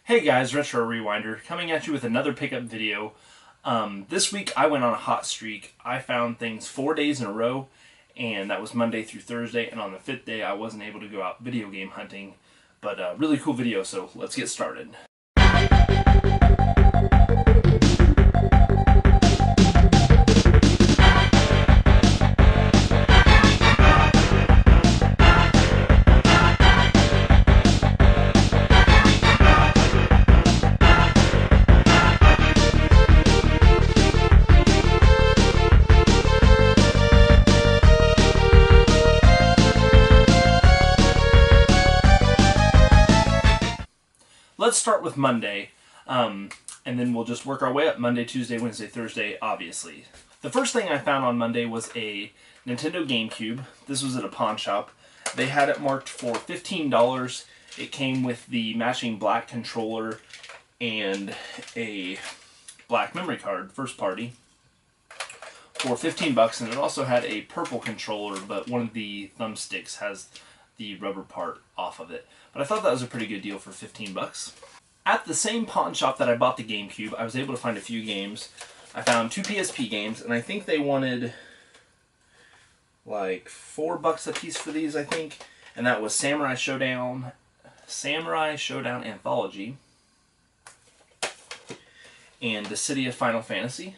Hey guys, Retro Rewinder, coming at you with another pickup video. This week I went on a hot streak. I found things 4 days in a row, and that was Monday through Thursday, and on the 5th day I wasn't able to go out video game hunting. But really cool video, so let's get started. Let's start with Monday, and then we'll just work our way up Monday, Tuesday, Wednesday, Thursday, obviously. The first thing I found on Monday was a Nintendo GameCube. This was at a pawn shop. They had it marked for $15. It came with the matching black controller and a black memory card, first party, for 15 bucks, and it also had a purple controller, but one of the thumbsticks has the rubber part off of it. But I thought that was a pretty good deal for 15 bucks. At the same pawn shop that I bought the GameCube, I was able to find a few games. I found 2 PSP games, and I think they wanted like $4 a piece for these, I think. And that was Samurai Showdown Anthology, and Dissidia Final Fantasy.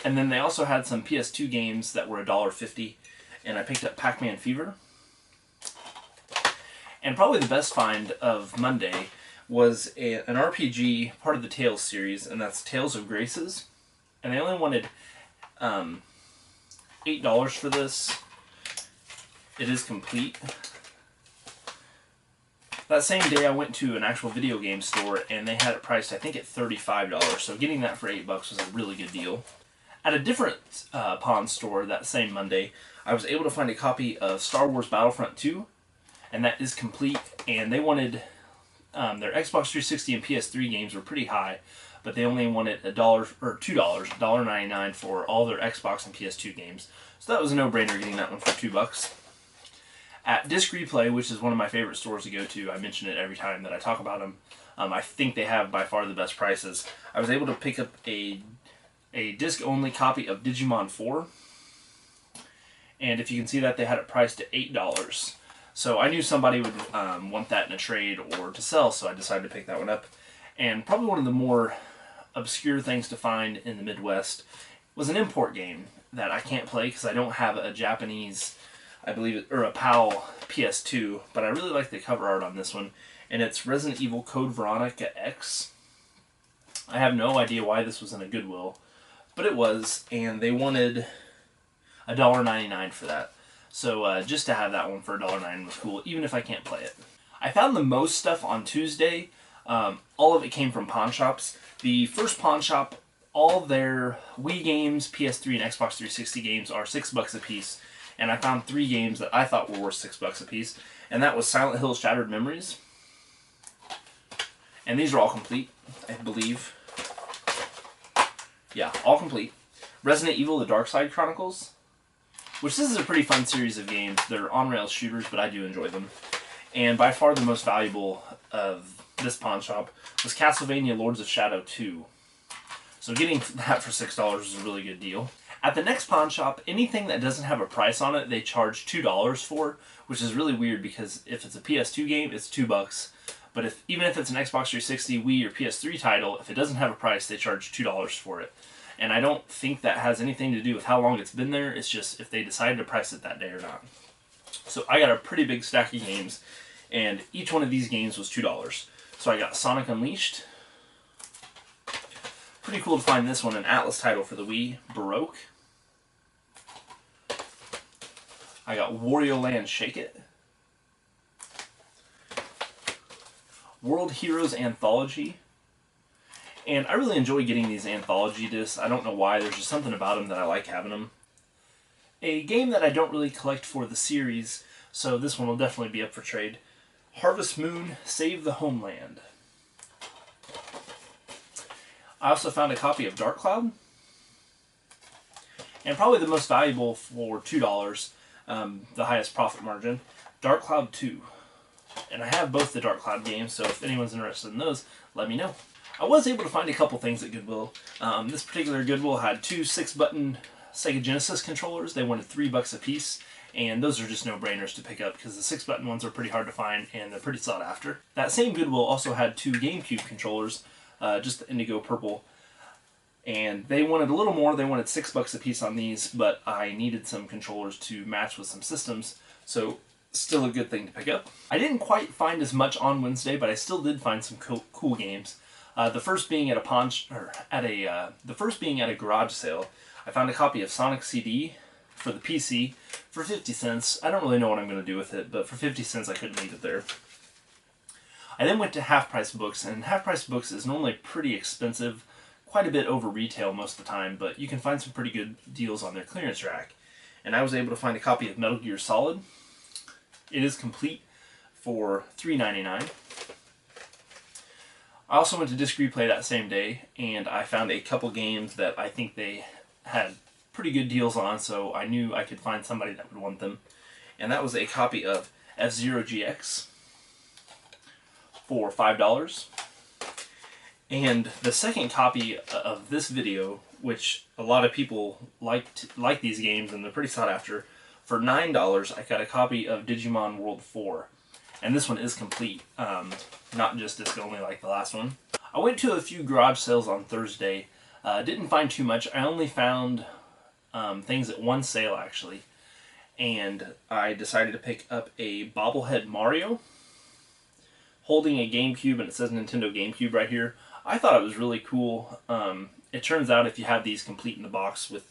And then they also had some PS2 games that were $1.50, and I picked up Pac-Man Fever. And probably the best find of Monday was an RPG, part of the Tales series, and that's Tales of Graces. And they only wanted $8 for this. It is complete. That same day I went to an actual video game store, and they had it priced, I think, at $35, so getting that for $8 was a really good deal. At a different pawn store that same Monday, I was able to find a copy of Star Wars Battlefront 2, and that is complete. And they wanted their Xbox 360 and PS3 games were pretty high, but they only wanted $2, $1.99 for all their Xbox and PS2 games. So that was a no-brainer getting that one for $2. At Disc Replay, which is one of my favorite stores to go to, I mention it every time that I talk about them. I think they have by far the best prices. I was able to pick up a disc-only copy of Digimon 4. And if you can see that, they had it priced at $8. So I knew somebody would want that in a trade or to sell, so I decided to pick that one up. And probably one of the more obscure things to find in the Midwest was an import game that I can't play because I don't have a Japanese, I believe, or a PAL PS2, but I really like the cover art on this one, and it's Resident Evil Code Veronica X. I have no idea why this was in a Goodwill, but it was, and they wanted $1.99 for that. So just to have that one for $1.09 was cool, even if I can't play it. I found the most stuff on Tuesday. All of it came from pawn shops. The first pawn shop, all their Wii games, PS3, and Xbox 360 games are $6 a piece. And I found 3 games that I thought were worth $6 a piece. And that was Silent Hill Shattered Memories. And these are all complete, I believe. Yeah, all complete. Resident Evil: The Dark Side Chronicles, which this is a pretty fun series of games. They're on-rails shooters, but I do enjoy them. And by far the most valuable of this pawn shop was Castlevania Lords of Shadow 2. So getting that for $6 was a really good deal. At the next pawn shop, anything that doesn't have a price on it, they charge $2 for, which is really weird because if it's a PS2 game, it's $2. But even if it's an Xbox 360, Wii, or PS3 title, if it doesn't have a price, they charge $2 for it. And I don't think that has anything to do with how long it's been there. It's just if they decided to price it that day or not. So I got a pretty big stack of games, and each one of these games was $2. So I got Sonic Unleashed. Pretty cool to find this one, an Atlas title for the Wii, Baroque. I got Wario Land Shake It. World Heroes Anthology. And I really enjoy getting these anthology discs. I don't know why, there's just something about them that I like having them. A game that I don't really collect for the series, so this one will definitely be up for trade. Harvest Moon: Save the Homeland. I also found a copy of Dark Cloud. And probably the most valuable for $2, the highest profit margin, Dark Cloud 2. And I have both the Dark Cloud games, so if anyone's interested in those, let me know. I was able to find a couple things at Goodwill. This particular Goodwill had two 6-button Sega Genesis controllers. They wanted $3 a piece, and those are just no-brainers to pick up because the 6-button ones are pretty hard to find and they're pretty sought after. That same Goodwill also had two GameCube controllers, just the indigo purple, and they wanted a little more. They wanted $6 a piece on these, but I needed some controllers to match with some systems, so still a good thing to pick up. I didn't quite find as much on Wednesday, but I still did find some cool games. The first being at a garage sale. I found a copy of Sonic CD for the PC for 50 cents. I don't really know what I'm going to do with it, but for 50 cents I couldn't leave it there. I then went to Half Price Books, and Half Price Books is normally pretty expensive, quite a bit over retail most of the time, but you can find some pretty good deals on their clearance rack. And I was able to find a copy of Metal Gear Solid. It is complete for $3.99. I also went to Disc Replay that same day, and I found a couple games that I think they had pretty good deals on, so I knew I could find somebody that would want them. And that was a copy of F-Zero GX for $5. And the second copy of this video, which a lot of people like these games and they're pretty sought after, for $9 I got a copy of Digimon World 4. And this one is complete, not just disc only like the last one. I went to a few garage sales on Thursday. Didn't find too much. I only found things at one sale actually. And I decided to pick up a bobblehead Mario holding a GameCube, and it says Nintendo GameCube right here. I thought it was really cool. It turns out if you have these complete in the box with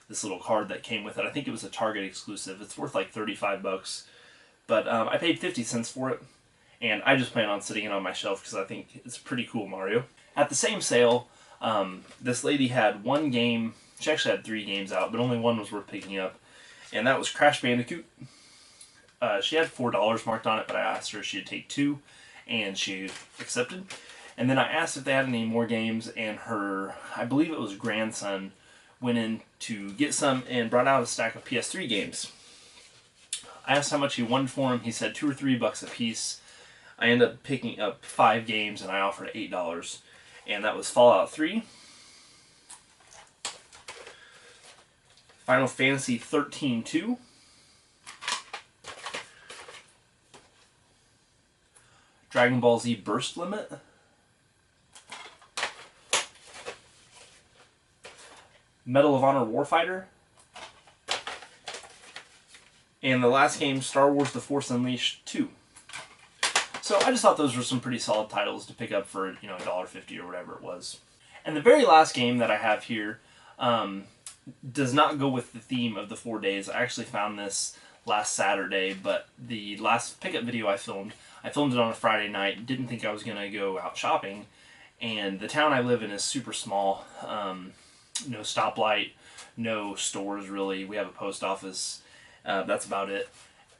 this little card that came with it, I think it was a Target exclusive. It's worth like $35. But I paid 50 cents for it, and I just plan on sitting it on my shelf because I think it's a pretty cool Mario. At the same sale, this lady had one game. She actually had 3 games out, but only one was worth picking up, and that was Crash Bandicoot. She had $4 marked on it, but I asked her if she'd take 2, and she accepted. And then I asked if they had any more games, and her, I believe it was grandson, went in to get some and brought out a stack of PS3 games. I asked how much he wanted for them. He said $2 or $3 a piece. I ended up picking up 5 games, and I offered $8. And that was Fallout 3, Final Fantasy 13-2, Dragon Ball Z Burst Limit, Medal of Honor Warfighter, and the last game, Star Wars The Force Unleashed 2. So I just thought those were some pretty solid titles to pick up for, you know, $1.50 or whatever it was. And the very last game that I have here does not go with the theme of the 4 days. I actually found this last Saturday, but the last pickup video I filmed it on a Friday night. Didn't think I was going to go out shopping, and the town I live in is super small. No stoplight, no stores really. We have a post office. That's about it.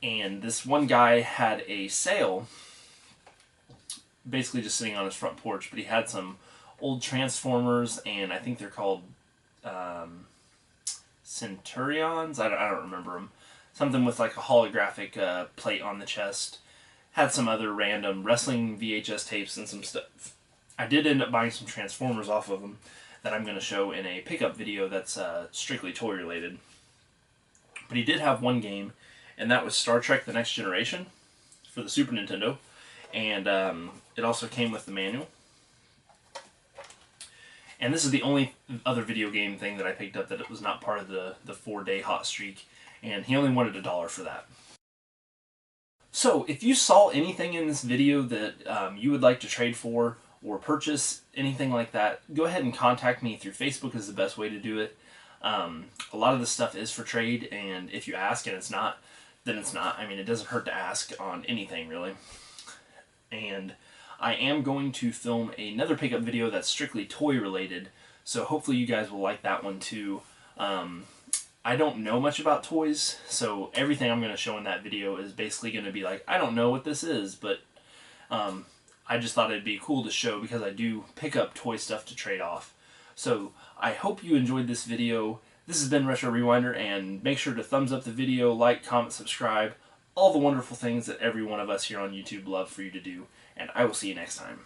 And this one guy had a sale, basically just sitting on his front porch, but he had some old Transformers, and I think they're called Centurions. I don't remember them. Something with like a holographic plate on the chest. Had some other random wrestling VHS tapes and some stuff. I did end up buying some Transformers off of them that I'm going to show in a pickup video that's strictly toy related. But he did have one game, and that was Star Trek The Next Generation for the Super Nintendo. And it also came with the manual. And this is the only other video game thing that I picked up that it was not part of the 4-day hot streak. And he only wanted $1 for that. So, if you saw anything in this video that you would like to trade for or purchase, anything like that, go ahead and contact me through Facebook is the best way to do it. A lot of this stuff is for trade, and if you ask and it's not, then it's not. I mean, it doesn't hurt to ask on anything, really. And I am going to film another pickup video that's strictly toy related, so hopefully you guys will like that one too. I don't know much about toys, so everything I'm going to show in that video is basically going to be like, I don't know what this is, but I just thought it'd be cool to show because I do pick up toy stuff to trade off. So I hope you enjoyed this video. This has been Retro Rewinder, and make sure to thumbs up the video, like, comment, subscribe, all the wonderful things that every one of us here on YouTube love for you to do. And I will see you next time.